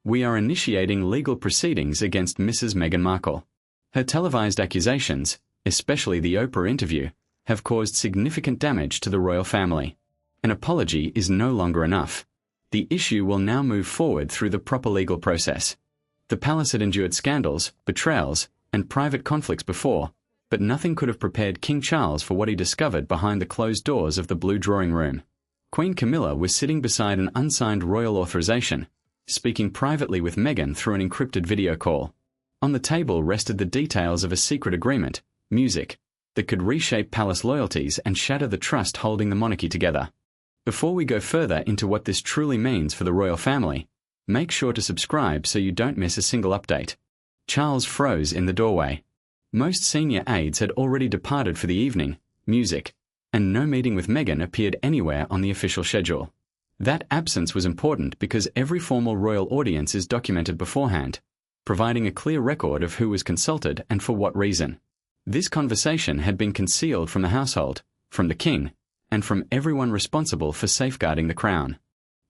We are initiating legal proceedings against Mrs. Meghan Markle. Her televised accusations, especially the Oprah interview, have caused significant damage to the royal family. An apology is no longer enough. The issue will now move forward through the proper legal process. The palace had endured scandals, betrayals, and private conflicts before, but nothing could have prepared King Charles for what he discovered behind the closed doors of the Blue Drawing Room. Queen Camilla was sitting beside an unsigned royal authorization, speaking privately with Meghan through an encrypted video call. On the table rested the details of a secret agreement, music, that could reshape palace loyalties and shatter the trust holding the monarchy together. Before we go further into what this truly means for the royal family, make sure to subscribe so you don't miss a single update. Charles froze in the doorway. Most senior aides had already departed for the evening, music, and no meeting with Meghan appeared anywhere on the official schedule. That absence was important because every formal royal audience is documented beforehand, providing a clear record of who was consulted and for what reason. This conversation had been concealed from the household, from the king, and from everyone responsible for safeguarding the crown.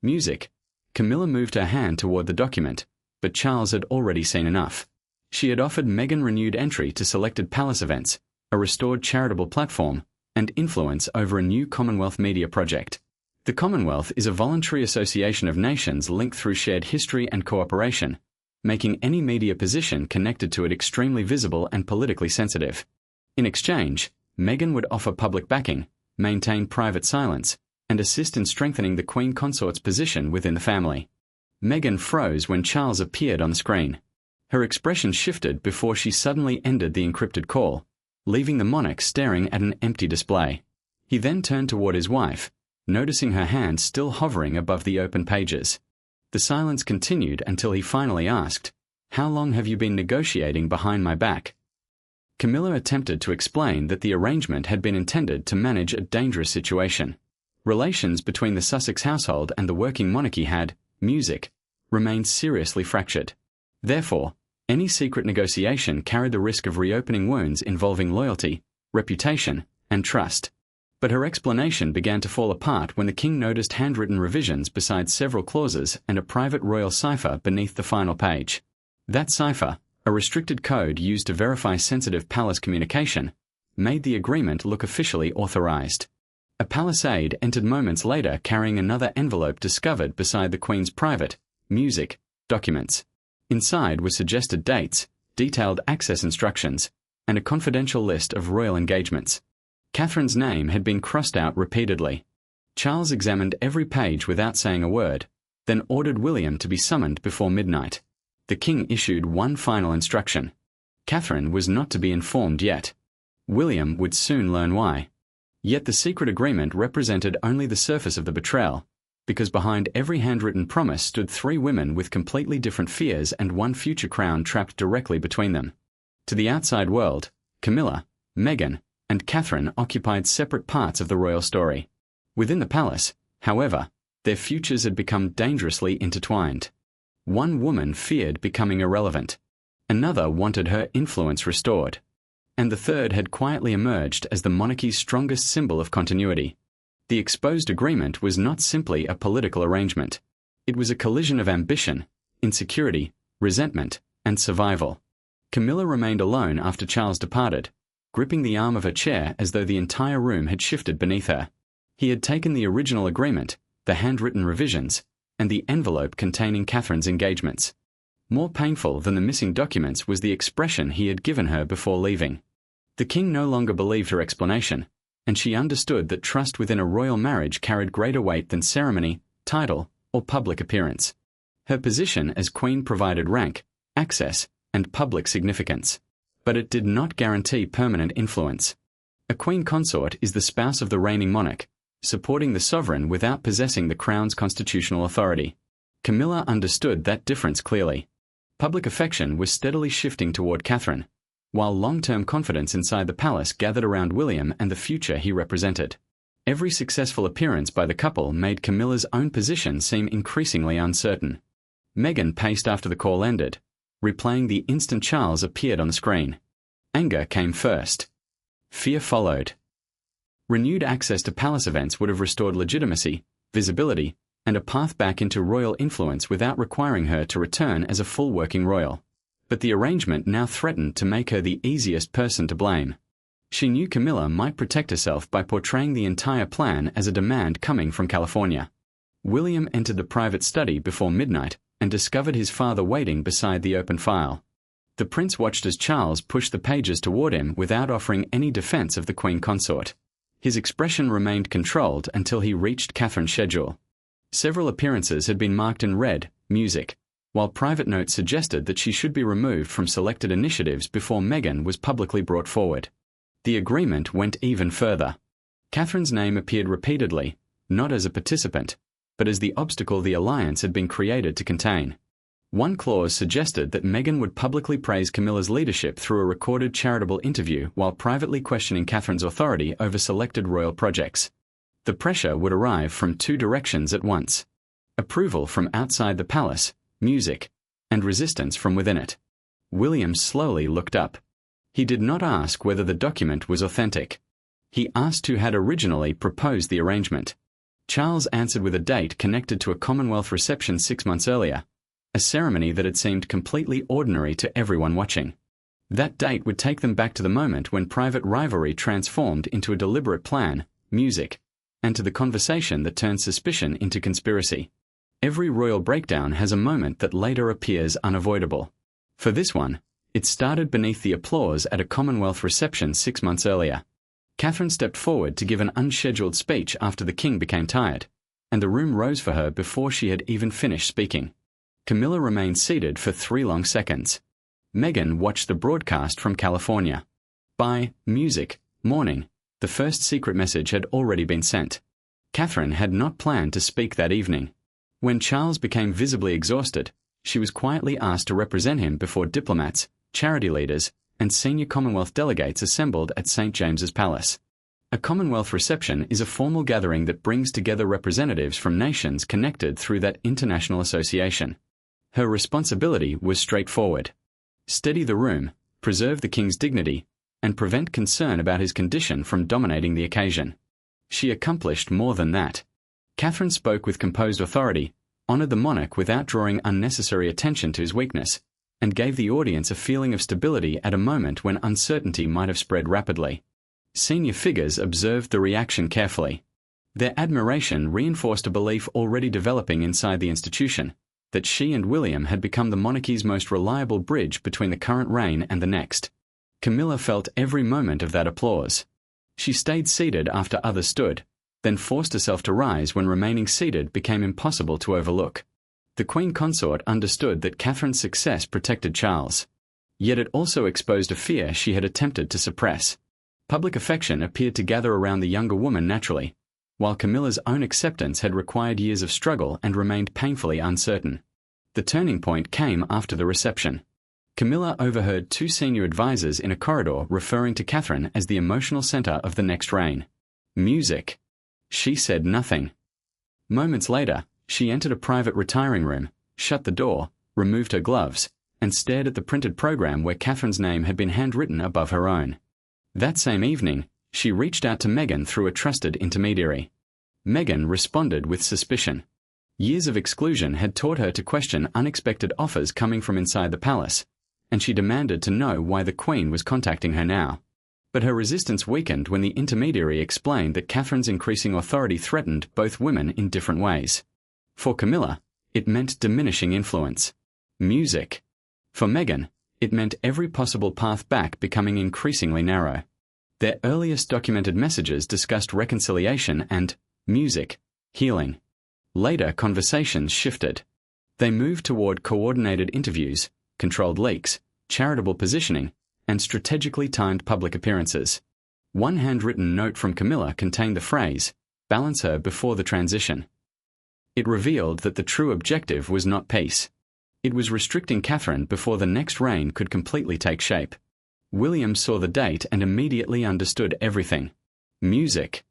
Music. Camilla moved her hand toward the document, but Charles had already seen enough. She had offered Meghan renewed entry to selected palace events, a restored charitable platform, and influence over a new Commonwealth media project. The Commonwealth is a voluntary association of nations linked through shared history and cooperation, making any media position connected to it extremely visible and politically sensitive. In exchange, Meghan would offer public backing, maintain private silence, and assist in strengthening the Queen Consort's position within the family. Meghan froze when Charles appeared on the screen. Her expression shifted before she suddenly ended the encrypted call, leaving the monarch staring at an empty display. He then turned toward his wife, noticing her hand still hovering above the open pages. The silence continued until he finally asked, "How long have you been negotiating behind my back?" Camilla attempted to explain that the arrangement had been intended to manage a dangerous situation. Relations between the Sussex household and the working monarchy had, music, remained seriously fractured. Therefore, any secret negotiation carried the risk of reopening wounds involving loyalty, reputation, and trust. But her explanation began to fall apart when the king noticed handwritten revisions beside several clauses and a private royal cipher beneath the final page. That cipher, a restricted code used to verify sensitive palace communication, made the agreement look officially authorized. A palace aide entered moments later carrying another envelope discovered beside the Queen's private, music, documents. Inside were suggested dates, detailed access instructions, and a confidential list of royal engagements. Catherine's name had been crossed out repeatedly. Charles examined every page without saying a word, then ordered William to be summoned before midnight. The king issued one final instruction. Catherine was not to be informed yet. William would soon learn why. Yet the secret agreement represented only the surface of the betrayal, because behind every handwritten promise stood three women with completely different fears and one future crown trapped directly between them. To the outside world, Camilla, Meghan, and Catherine occupied separate parts of the royal story. Within the palace, however, their futures had become dangerously intertwined. One woman feared becoming irrelevant. Another wanted her influence restored. And the third had quietly emerged as the monarchy's strongest symbol of continuity. The exposed agreement was not simply a political arrangement. It was a collision of ambition, insecurity, resentment, and survival. Camilla remained alone after Charles departed, gripping the arm of her chair as though the entire room had shifted beneath her. He had taken the original agreement, the handwritten revisions, and the envelope containing Catherine's engagements. More painful than the missing documents was the expression he had given her before leaving. The king no longer believed her explanation, and she understood that trust within a royal marriage carried greater weight than ceremony, title, or public appearance. Her position as queen provided rank, access, and public significance, but it did not guarantee permanent influence. A queen consort is the spouse of the reigning monarch, supporting the sovereign without possessing the crown's constitutional authority. Camilla understood that difference clearly. Public affection was steadily shifting toward Catherine, while long-term confidence inside the palace gathered around William and the future he represented. Every successful appearance by the couple made Camilla's own position seem increasingly uncertain. Meghan paced after the call ended, replaying the instant Charles appeared on the screen. Anger came first. Fear followed. Renewed access to palace events would have restored legitimacy, visibility, and a path back into royal influence without requiring her to return as a full working royal. But the arrangement now threatened to make her the easiest person to blame. She knew Camilla might protect herself by portraying the entire plan as a demand coming from California. William entered the private study before midnight and discovered his father waiting beside the open file. The prince watched as Charles pushed the pages toward him without offering any defense of the Queen Consort. His expression remained controlled until he reached Catherine's schedule. Several appearances had been marked in red, music, while private notes suggested that she should be removed from selected initiatives before Meghan was publicly brought forward. The agreement went even further. Catherine's name appeared repeatedly, not as a participant, but as the obstacle the alliance had been created to contain. One clause suggested that Meghan would publicly praise Camilla's leadership through a recorded charitable interview while privately questioning Catherine's authority over selected royal projects. The pressure would arrive from two directions at once: approval from outside the palace, music, and resistance from within it. William slowly looked up. He did not ask whether the document was authentic. He asked who had originally proposed the arrangement. Charles answered with a date connected to a Commonwealth reception 6 months earlier, a ceremony that had seemed completely ordinary to everyone watching. That date would take them back to the moment when private rivalry transformed into a deliberate plan, music, and to the conversation that turned suspicion into conspiracy. Every royal breakdown has a moment that later appears unavoidable. For this one, it started beneath the applause at a Commonwealth reception 6 months earlier. Catherine stepped forward to give an unscheduled speech after the king became tired, and the room rose for her before she had even finished speaking. Camilla remained seated for 3 long seconds. Meghan watched the broadcast from California. By music, morning, the first secret message had already been sent. Catherine had not planned to speak that evening. When Charles became visibly exhausted, she was quietly asked to represent him before diplomats, charity leaders, and senior Commonwealth delegates assembled at St. James's Palace. A Commonwealth reception is a formal gathering that brings together representatives from nations connected through that international association. Her responsibility was straightforward: steady the room, preserve the king's dignity, and prevent concern about his condition from dominating the occasion. She accomplished more than that. Catherine spoke with composed authority, honored the monarch without drawing unnecessary attention to his weakness, and gave the audience a feeling of stability at a moment when uncertainty might have spread rapidly. Senior figures observed the reaction carefully. Their admiration reinforced a belief already developing inside the institution, that she and William had become the monarchy's most reliable bridge between the current reign and the next. Camilla felt every moment of that applause. She stayed seated after others stood, then forced herself to rise when remaining seated became impossible to overlook. The Queen Consort understood that Catherine's success protected Charles. Yet it also exposed a fear she had attempted to suppress. Public affection appeared to gather around the younger woman naturally, while Camilla's own acceptance had required years of struggle and remained painfully uncertain. The turning point came after the reception. Camilla overheard 2 senior advisors in a corridor referring to Catherine as the emotional center of the next reign. Music. She said nothing. Moments later, she entered a private retiring room, shut the door, removed her gloves, and stared at the printed program where Catherine's name had been handwritten above her own. That same evening, she reached out to Meghan through a trusted intermediary. Meghan responded with suspicion. Years of exclusion had taught her to question unexpected offers coming from inside the palace, and she demanded to know why the Queen was contacting her now. But her resistance weakened when the intermediary explained that Catherine's increasing authority threatened both women in different ways. For Camilla, it meant diminishing influence. Music. For Meghan, it meant every possible path back becoming increasingly narrow. Their earliest documented messages discussed reconciliation and music, healing. Later conversations shifted. They moved toward coordinated interviews, controlled leaks, charitable positioning, and strategically timed public appearances. One handwritten note from Camilla contained the phrase, "Balance her before the transition." It revealed that the true objective was not peace. It was restricting Catherine before the next reign could completely take shape. William saw the date and immediately understood everything. Music.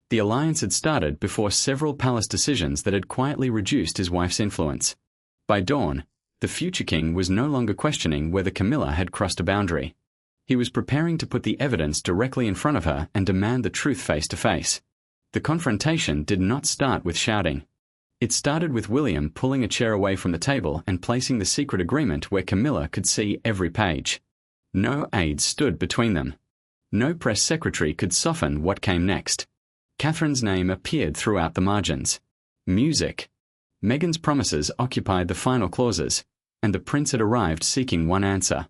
The alliance had started before several palace decisions that had quietly reduced his wife's influence. By dawn, the future king was no longer questioning whether Camilla had crossed a boundary. He was preparing to put the evidence directly in front of her and demand the truth face to face. The confrontation did not start with shouting. It started with William pulling a chair away from the table and placing the secret agreement where Camilla could see every page. No aides stood between them. No press secretary could soften what came next. Catherine's name appeared throughout the margins. Music. Meghan's promises occupied the final clauses, and the prince had arrived seeking one answer.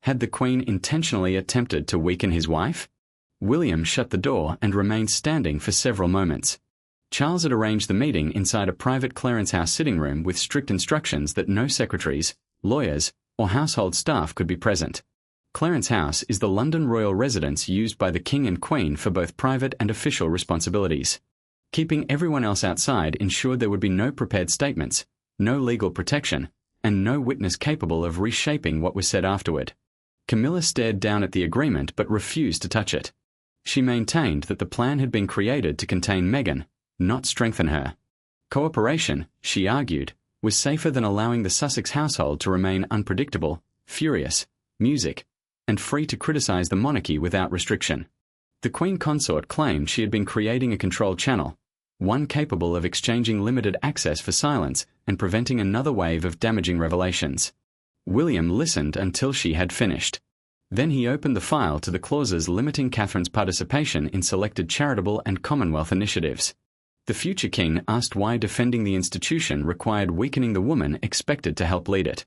Had the Queen intentionally attempted to weaken his wife? William shut the door and remained standing for several moments. Charles had arranged the meeting inside a private Clarence House sitting room with strict instructions that no secretaries, lawyers, or household staff could be present. Clarence House is the London royal residence used by the King and Queen for both private and official responsibilities. Keeping everyone else outside ensured there would be no prepared statements, no legal protection, and no witness capable of reshaping what was said afterward. Camilla stared down at the agreement but refused to touch it. She maintained that the plan had been created to contain Meghan, not strengthen her. Cooperation, she argued, was safer than allowing the Sussex household to remain unpredictable, furious, music, and free to criticize the monarchy without restriction. The Queen Consort claimed she had been creating a control channel, one capable of exchanging limited access for silence and preventing another wave of damaging revelations. William listened until she had finished. Then he opened the file to the clauses limiting Catherine's participation in selected charitable and Commonwealth initiatives. The future king asked why defending the institution required weakening the woman expected to help lead it.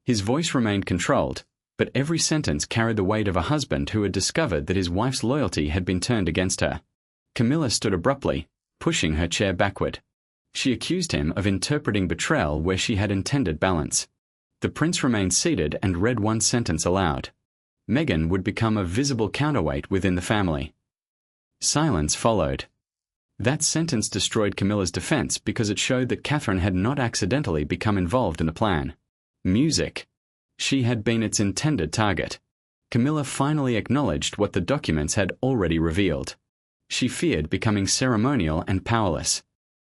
His voice remained controlled, but every sentence carried the weight of a husband who had discovered that his wife's loyalty had been turned against her. Camilla stood abruptly, pushing her chair backward. She accused him of interpreting betrayal where she had intended balance. The prince remained seated and read one sentence aloud. Meghan would become a visible counterweight within the family. Silence followed. That sentence destroyed Camilla's defense because it showed that Catherine had not accidentally become involved in the plan. Music. She had been its intended target. Camilla finally acknowledged what the documents had already revealed. She feared becoming ceremonial and powerless.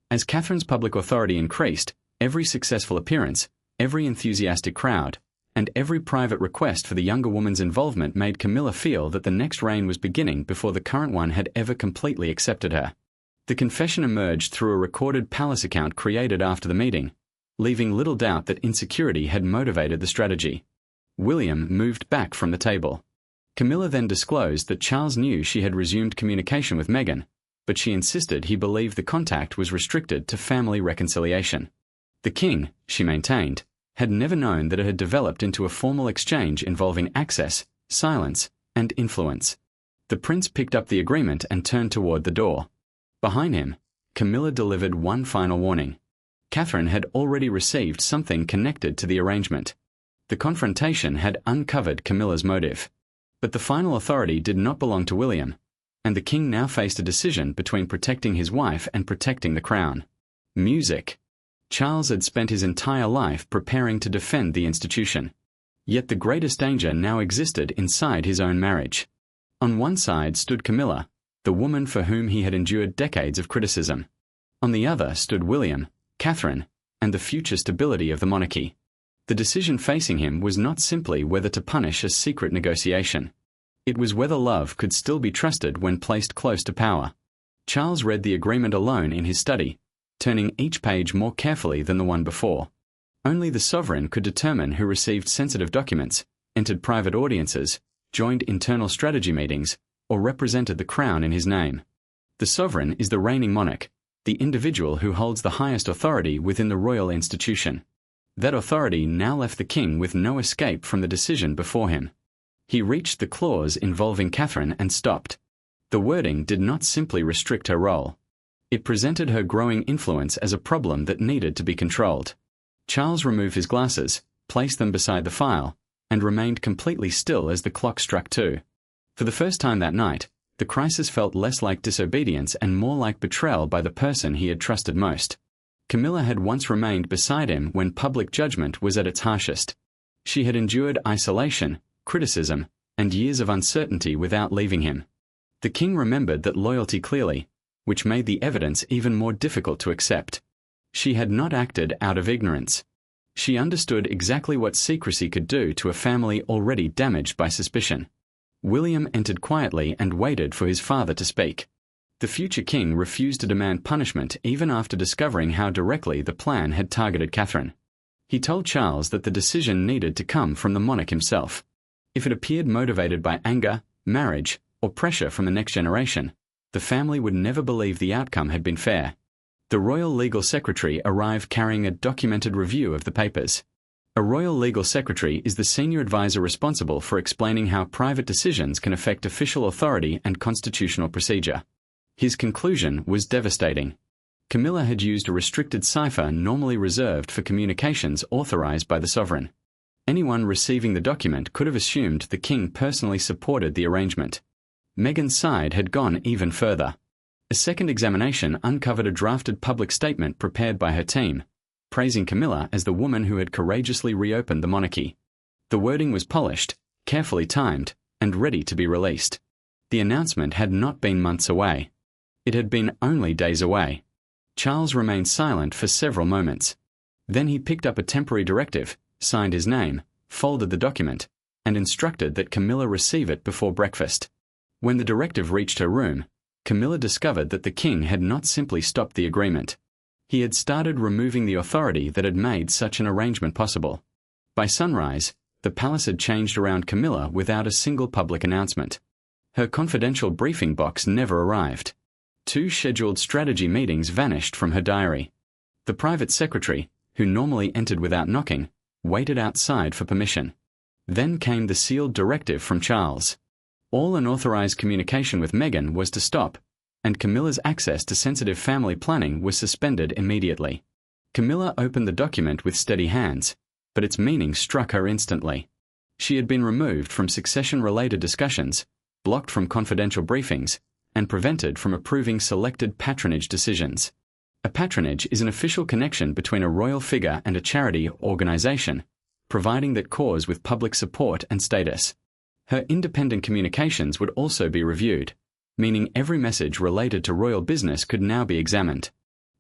As Catherine's public authority increased, every successful appearance, every enthusiastic crowd, and every private request for the younger woman's involvement made Camilla feel that the next reign was beginning before the current one had ever completely accepted her. The confession emerged through a recorded palace account created after the meeting, leaving little doubt that insecurity had motivated the strategy. William moved back from the table. Camilla then disclosed that Charles knew she had resumed communication with Meghan, but she insisted he believed the contact was restricted to family reconciliation. The king, she maintained, had never known that it had developed into a formal exchange involving access, silence, and influence. The prince picked up the agreement and turned toward the door. Behind him, Camilla delivered one final warning. Catherine had already received something connected to the arrangement. The confrontation had uncovered Camilla's motive. But the final authority did not belong to William, and the king now faced a decision between protecting his wife and protecting the crown. Music. Charles had spent his entire life preparing to defend the institution. Yet the greatest danger now existed inside his own marriage. On one side stood Camilla, the woman for whom he had endured decades of criticism. On the other stood William, Catherine, and the future stability of the monarchy. The decision facing him was not simply whether to punish a secret negotiation. It was whether love could still be trusted when placed close to power. Charles read the agreement alone in his study, turning each page more carefully than the one before. Only the sovereign could determine who received sensitive documents, entered private audiences, joined internal strategy meetings, or represented the crown in his name. The sovereign is the reigning monarch, the individual who holds the highest authority within the royal institution. That authority now left the king with no escape from the decision before him. He reached the clause involving Catherine and stopped. The wording did not simply restrict her role. It presented her growing influence as a problem that needed to be controlled. Charles removed his glasses, placed them beside the file, and remained completely still as the clock struck 2. For the first time that night, the crisis felt less like disobedience and more like betrayal by the person he had trusted most. Camilla had once remained beside him when public judgment was at its harshest. She had endured isolation, criticism, and years of uncertainty without leaving him. The king remembered that loyalty clearly, which made the evidence even more difficult to accept. She had not acted out of ignorance. She understood exactly what secrecy could do to a family already damaged by suspicion. William entered quietly and waited for his father to speak. The future king refused to demand punishment even after discovering how directly the plan had targeted Catherine. He told Charles that the decision needed to come from the monarch himself. If it appeared motivated by anger, marriage, or pressure from the next generation, the family would never believe the outcome had been fair. The royal legal secretary arrived carrying a documented review of the papers. A royal legal secretary is the senior advisor responsible for explaining how private decisions can affect official authority and constitutional procedure. His conclusion was devastating. Camilla had used a restricted cipher normally reserved for communications authorized by the sovereign. Anyone receiving the document could have assumed the king personally supported the arrangement. Meghan's side had gone even further. A second examination uncovered a drafted public statement prepared by her team, praising Camilla as the woman who had courageously reopened the monarchy. The wording was polished, carefully timed, and ready to be released. The announcement had not been months away. It had been only days away. Charles remained silent for several moments. Then he picked up a temporary directive, signed his name, folded the document, and instructed that Camilla receive it before breakfast. When the directive reached her room, Camilla discovered that the king had not simply stopped the agreement. He had started removing the authority that had made such an arrangement possible. By sunrise, the palace had changed around Camilla without a single public announcement. Her confidential briefing box never arrived. 2 scheduled strategy meetings vanished from her diary. The private secretary, who normally entered without knocking, waited outside for permission. Then came the sealed directive from Charles. All unauthorized communication with Meghan was to stop, and Camilla's access to sensitive family planning was suspended immediately. Camilla opened the document with steady hands, but its meaning struck her instantly. She had been removed from succession-related discussions, blocked from confidential briefings, and prevented from approving selected patronage decisions. A patronage is an official connection between a royal figure and a charity organization, providing that cause with public support and status. Her independent communications would also be reviewed, meaning every message related to royal business could now be examined.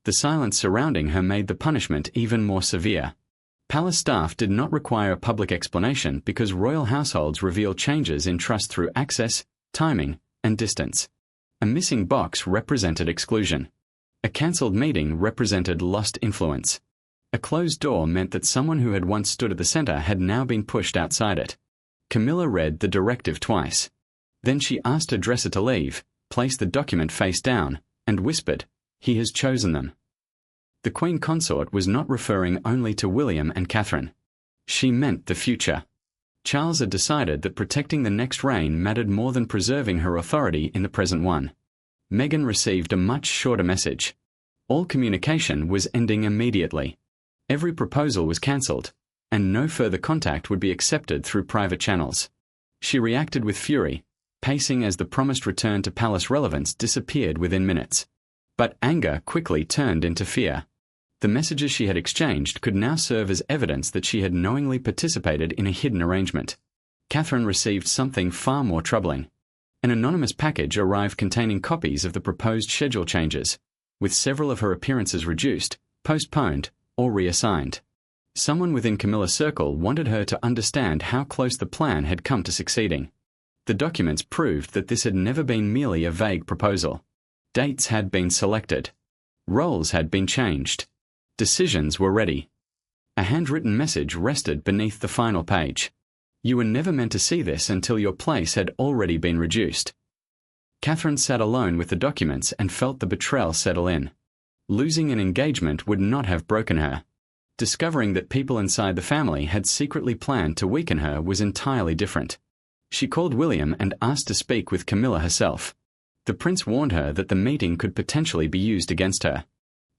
The silence surrounding her made the punishment even more severe. Palace staff did not require a public explanation because royal households reveal changes in trust through access, timing, and distance. A missing box represented exclusion. A cancelled meeting represented lost influence. A closed door meant that someone who had once stood at the center had now been pushed outside it. Camilla read the directive twice. Then she asked her dresser to leave, placed the document face down, and whispered, "He has chosen them." The Queen Consort was not referring only to William and Catherine. She meant the future. Charles had decided that protecting the next reign mattered more than preserving her authority in the present one. Meghan received a much shorter message. All communication was ending immediately. Every proposal was cancelled, and no further contact would be accepted through private channels. She reacted with fury, pacing as the promised return to palace relevance disappeared within minutes. But anger quickly turned into fear. The messages she had exchanged could now serve as evidence that she had knowingly participated in a hidden arrangement. Catherine received something far more troubling. An anonymous package arrived containing copies of the proposed schedule changes, with several of her appearances reduced, postponed, or reassigned. Someone within Camilla's circle wanted her to understand how close the plan had come to succeeding. The documents proved that this had never been merely a vague proposal. Dates had been selected. Roles had been changed. Decisions were ready. A handwritten message rested beneath the final page. You were never meant to see this until your place had already been reduced. Catherine sat alone with the documents and felt the betrayal settle in. Losing an engagement would not have broken her. Discovering that people inside the family had secretly planned to weaken her was entirely different. She called William and asked to speak with Camilla herself. The prince warned her that the meeting could potentially be used against her.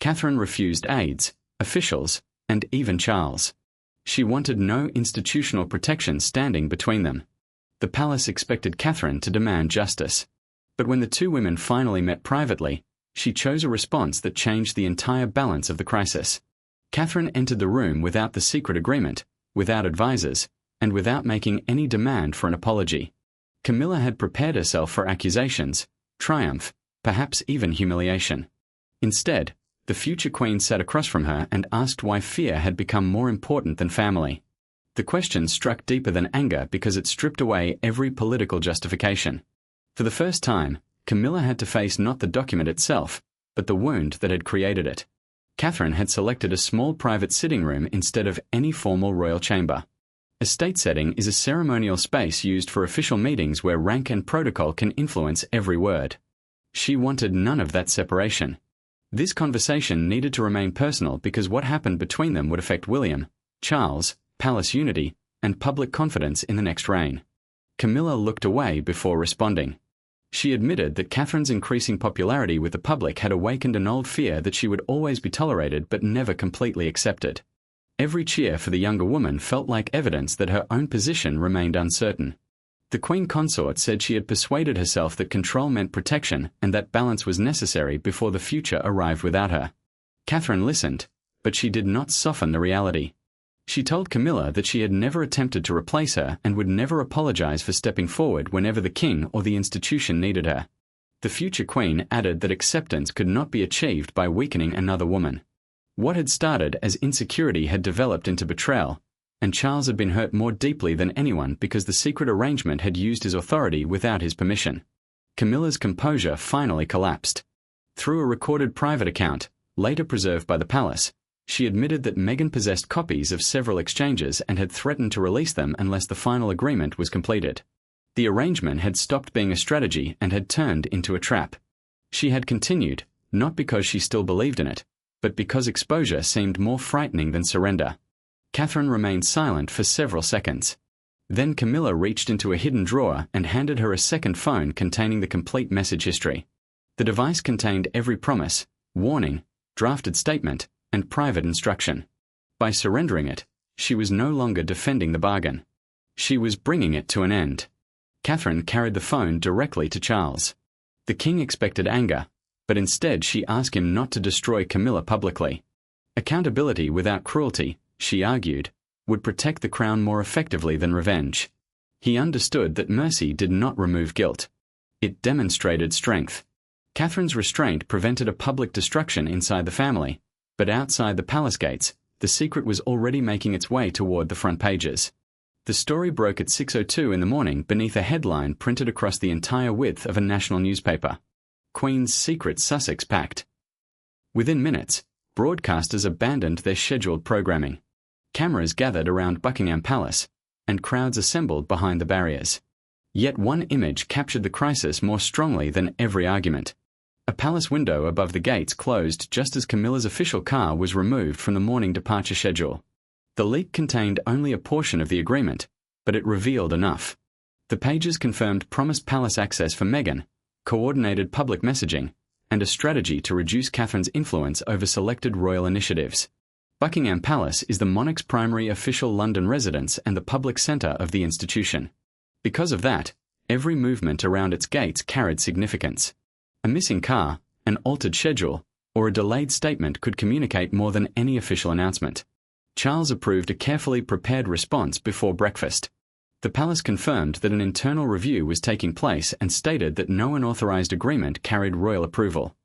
Catherine refused aides, officials, and even Charles. She wanted no institutional protection standing between them. The palace expected Catherine to demand justice. But when the two women finally met privately, she chose a response that changed the entire balance of the crisis. Catherine entered the room without the secret agreement, without advisors, and without making any demand for an apology. Camilla had prepared herself for accusations, triumph, perhaps even humiliation. Instead, the future queen sat across from her and asked why fear had become more important than family. The question struck deeper than anger because it stripped away every political justification. For the first time, Camilla had to face not the document itself, but the wound that had created it. Catherine had selected a small private sitting room instead of any formal royal chamber. A state setting is a ceremonial space used for official meetings where rank and protocol can influence every word. She wanted none of that separation. This conversation needed to remain personal because what happened between them would affect William, Charles, palace unity, and public confidence in the next reign. Camilla looked away before responding. She admitted that Catherine's increasing popularity with the public had awakened an old fear that she would always be tolerated but never completely accepted. Every cheer for the younger woman felt like evidence that her own position remained uncertain. The Queen Consort said she had persuaded herself that control meant protection and that balance was necessary before the future arrived without her. Catherine listened, but she did not soften the reality. She told Camilla that she had never attempted to replace her and would never apologize for stepping forward whenever the king or the institution needed her. The future queen added that acceptance could not be achieved by weakening another woman. What had started as insecurity had developed into betrayal, and Charles had been hurt more deeply than anyone because the secret arrangement had used his authority without his permission. Camilla's composure finally collapsed. Through a recorded private account, later preserved by the palace, she admitted that Meghan possessed copies of several exchanges and had threatened to release them unless the final agreement was completed. The arrangement had stopped being a strategy and had turned into a trap. She had continued, not because she still believed in it, but because exposure seemed more frightening than surrender. Catherine remained silent for several seconds. Then Camilla reached into a hidden drawer and handed her a second phone containing the complete message history. The device contained every promise, warning, drafted statement, and private instruction. By surrendering it, she was no longer defending the bargain. She was bringing it to an end. Catherine carried the phone directly to Charles. The king expected anger, but instead she asked him not to destroy Camilla publicly. Accountability without cruelty, she argued, would protect the crown more effectively than revenge. He understood that mercy did not remove guilt. It demonstrated strength. Catherine's restraint prevented a public destruction inside the family, but outside the palace gates, the secret was already making its way toward the front pages. The story broke at 6:02 in the morning beneath a headline printed across the entire width of a national newspaper. Queen's Secret Sussex Pact. Within minutes, broadcasters abandoned their scheduled programming. Cameras gathered around Buckingham Palace, and crowds assembled behind the barriers. Yet one image captured the crisis more strongly than every argument. A palace window above the gates closed just as Camilla's official car was removed from the morning departure schedule. The leak contained only a portion of the agreement, but it revealed enough. The pages confirmed promised palace access for Meghan, coordinated public messaging, and a strategy to reduce Catherine's influence over selected royal initiatives. Buckingham Palace is the monarch's primary official London residence and the public centre of the institution. Because of that, every movement around its gates carried significance. A missing car, an altered schedule, or a delayed statement could communicate more than any official announcement. Charles approved a carefully prepared response before breakfast. The palace confirmed that an internal review was taking place and stated that no unauthorized agreement carried royal approval.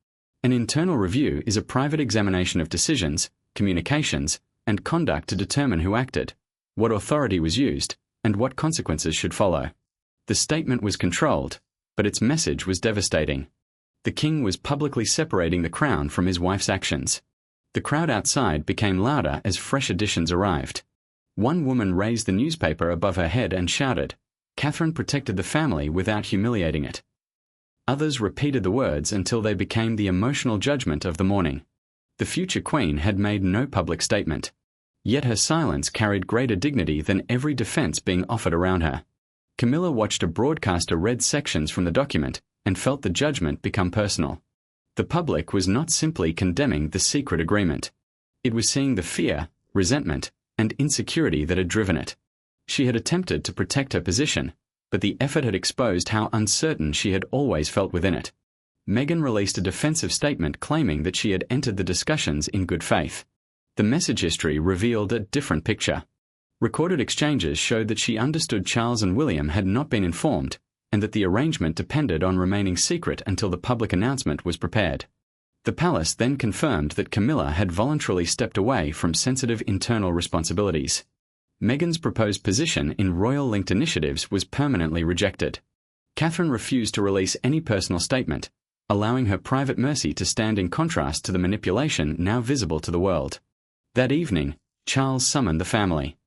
An internal review is a private examination of decisions, communications, and conduct to determine who acted, what authority was used, and what consequences should follow. The statement was controlled, but its message was devastating. The king was publicly separating the crown from his wife's actions. The crowd outside became louder as fresh additions arrived. One woman raised the newspaper above her head and shouted, "Catherine protected the family without humiliating it." Others repeated the words until they became the emotional judgment of the morning. The future queen had made no public statement. Yet her silence carried greater dignity than every defense being offered around her. Camilla watched a broadcaster read sections from the document and felt the judgment become personal. The public was not simply condemning the secret agreement. It was seeing the fear, resentment, and insecurity that had driven it. She had attempted to protect her position, but the effort had exposed how uncertain she had always felt within it. Meghan released a defensive statement claiming that she had entered the discussions in good faith. The message history revealed a different picture. Recorded exchanges showed that she understood Charles and William had not been informed, and that the arrangement depended on remaining secret until the public announcement was prepared. The palace then confirmed that Camilla had voluntarily stepped away from sensitive internal responsibilities. Meghan's proposed position in royal-linked initiatives was permanently rejected. Catherine refused to release any personal statement, allowing her private mercy to stand in contrast to the manipulation now visible to the world. That evening, Charles summoned the family.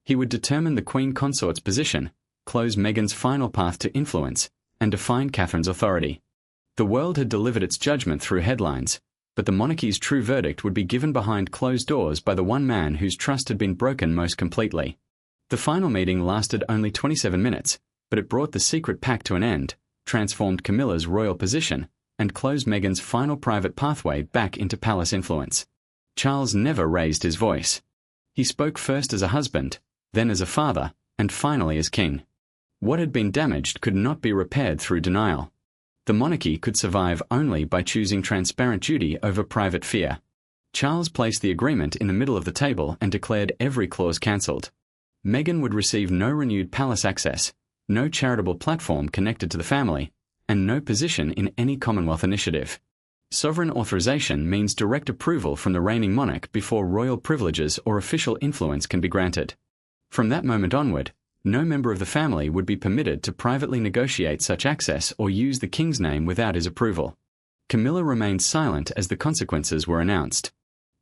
He would determine the Queen Consort's position, close Meghan's final path to influence, and define Catherine's authority. The world had delivered its judgment through headlines, but the monarchy's true verdict would be given behind closed doors by the one man whose trust had been broken most completely. The final meeting lasted only 27 minutes, but it brought the secret pact to an end, transformed Camilla's royal position, and closed Meghan's final private pathway back into palace influence. Charles never raised his voice. He spoke first as a husband, then as a father, and finally as king. What had been damaged could not be repaired through denial. The monarchy could survive only by choosing transparent duty over private fear. Charles placed the agreement in the middle of the table and declared every clause cancelled. Meghan would receive no renewed palace access, no charitable platform connected to the family, and no position in any Commonwealth initiative. Sovereign authorization means direct approval from the reigning monarch before royal privileges or official influence can be granted. From that moment onward, no member of the family would be permitted to privately negotiate such access or use the king's name without his approval. Camilla remained silent as the consequences were announced.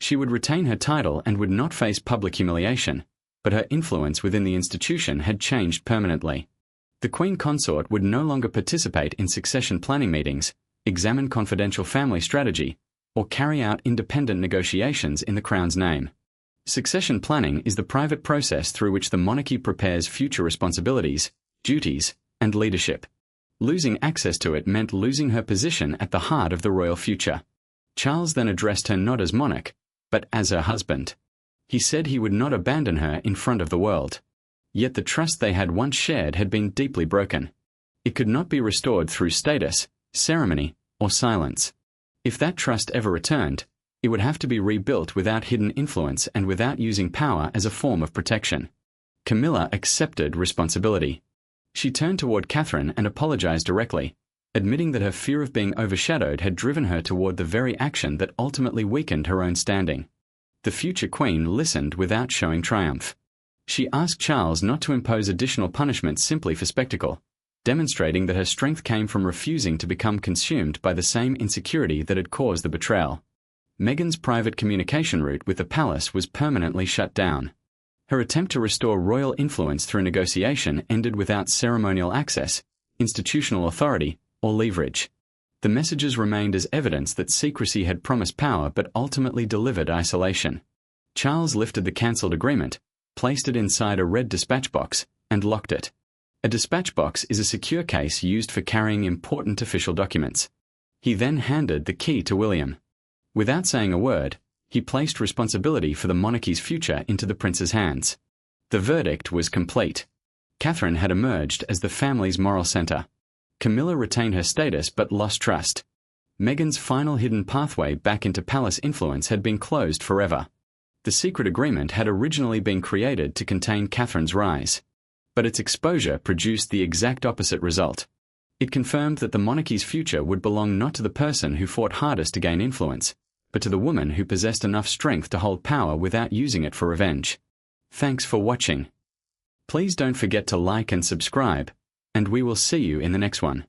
She would retain her title and would not face public humiliation, but her influence within the institution had changed permanently. The Queen Consort would no longer participate in succession planning meetings, examine confidential family strategy, or carry out independent negotiations in the Crown's name. Succession planning is the private process through which the monarchy prepares future responsibilities, duties, and leadership. Losing access to it meant losing her position at the heart of the royal future. Charles then addressed her not as monarch, but as her husband. He said he would not abandon her in front of the world. Yet the trust they had once shared had been deeply broken. It could not be restored through status, ceremony, or silence. If that trust ever returned, it would have to be rebuilt without hidden influence and without using power as a form of protection. Camilla accepted responsibility. She turned toward Catherine and apologized directly, admitting that her fear of being overshadowed had driven her toward the very action that ultimately weakened her own standing. The future queen listened without showing triumph. She asked Charles not to impose additional punishment simply for spectacle, demonstrating that her strength came from refusing to become consumed by the same insecurity that had caused the betrayal. Meghan's private communication route with the palace was permanently shut down. Her attempt to restore royal influence through negotiation ended without ceremonial access, institutional authority, or leverage. The messages remained as evidence that secrecy had promised power but ultimately delivered isolation. Charles lifted the cancelled agreement, placed it inside a red dispatch box, and locked it. A dispatch box is a secure case used for carrying important official documents. He then handed the key to William. Without saying a word, he placed responsibility for the monarchy's future into the prince's hands. The verdict was complete. Catherine had emerged as the family's moral centre. Camilla retained her status but lost trust. Meghan's final hidden pathway back into palace influence had been closed forever. The secret agreement had originally been created to contain Catherine's rise. But its exposure produced the exact opposite result. It confirmed that the monarchy's future would belong not to the person who fought hardest to gain influence, but to the woman who possessed enough strength to hold power without using it for revenge. Thanks for watching. Please don't forget to like and subscribe, and we will see you in the next one.